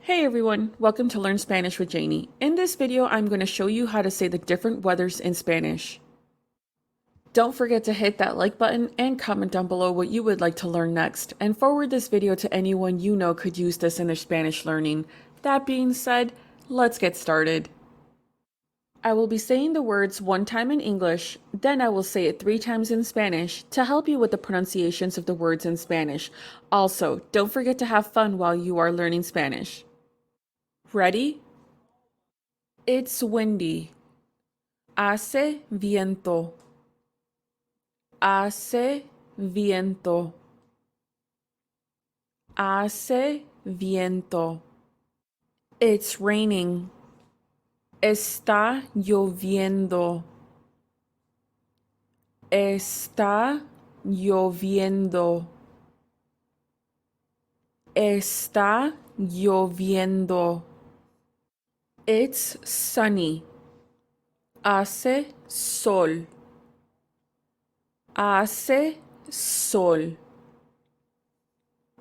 Hey everyone, welcome to Learn Spanish with Janie. In this video, I'm going to show you how to say the different weathers in Spanish. Don't forget to hit that like button and comment down below what you would like to learn next, and forward this video to anyone you know could use this in their Spanish learning. That being said, let's get started. I will be saying the words one time in English, then I will say it 3 times in Spanish to help you with the pronunciations of the words in Spanish. Also, don't forget to have fun while you are learning Spanish. Ready? It's windy. Hace viento. Hace viento. Hace viento. It's raining. Está lloviendo. Está lloviendo. Está lloviendo. It's sunny. Hace sol. Hace sol.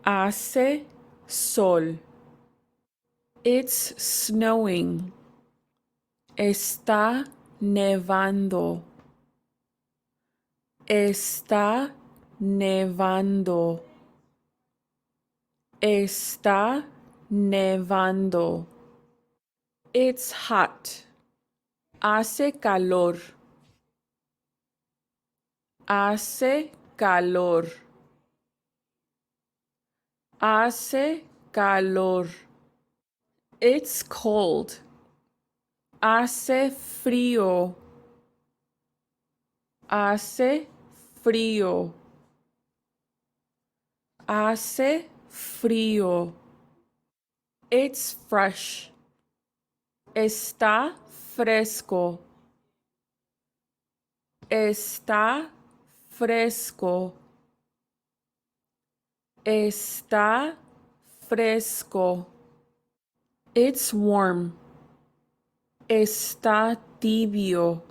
Hace sol. It's snowing. Está nevando. Está nevando. Está nevando. It's hot. Hace calor. Hace calor. Hace calor. It's cold. Hace frío. Hace frío. Hace frío. It's fresh. Está fresco. Está fresco. Está fresco. It's warm. Está tibio.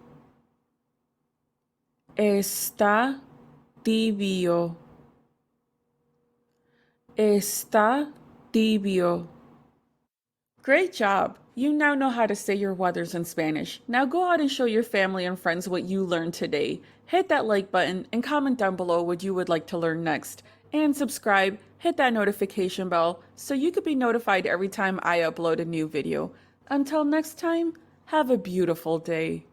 Está tibio. Está tibio. Great job! You now know how to say your weathers in Spanish. Now go out and show your family and friends what you learned today. Hit that like button and comment down below what you would like to learn next. And subscribe, hit that notification bell so you could be notified every time I upload a new video. Until next time, have a beautiful day.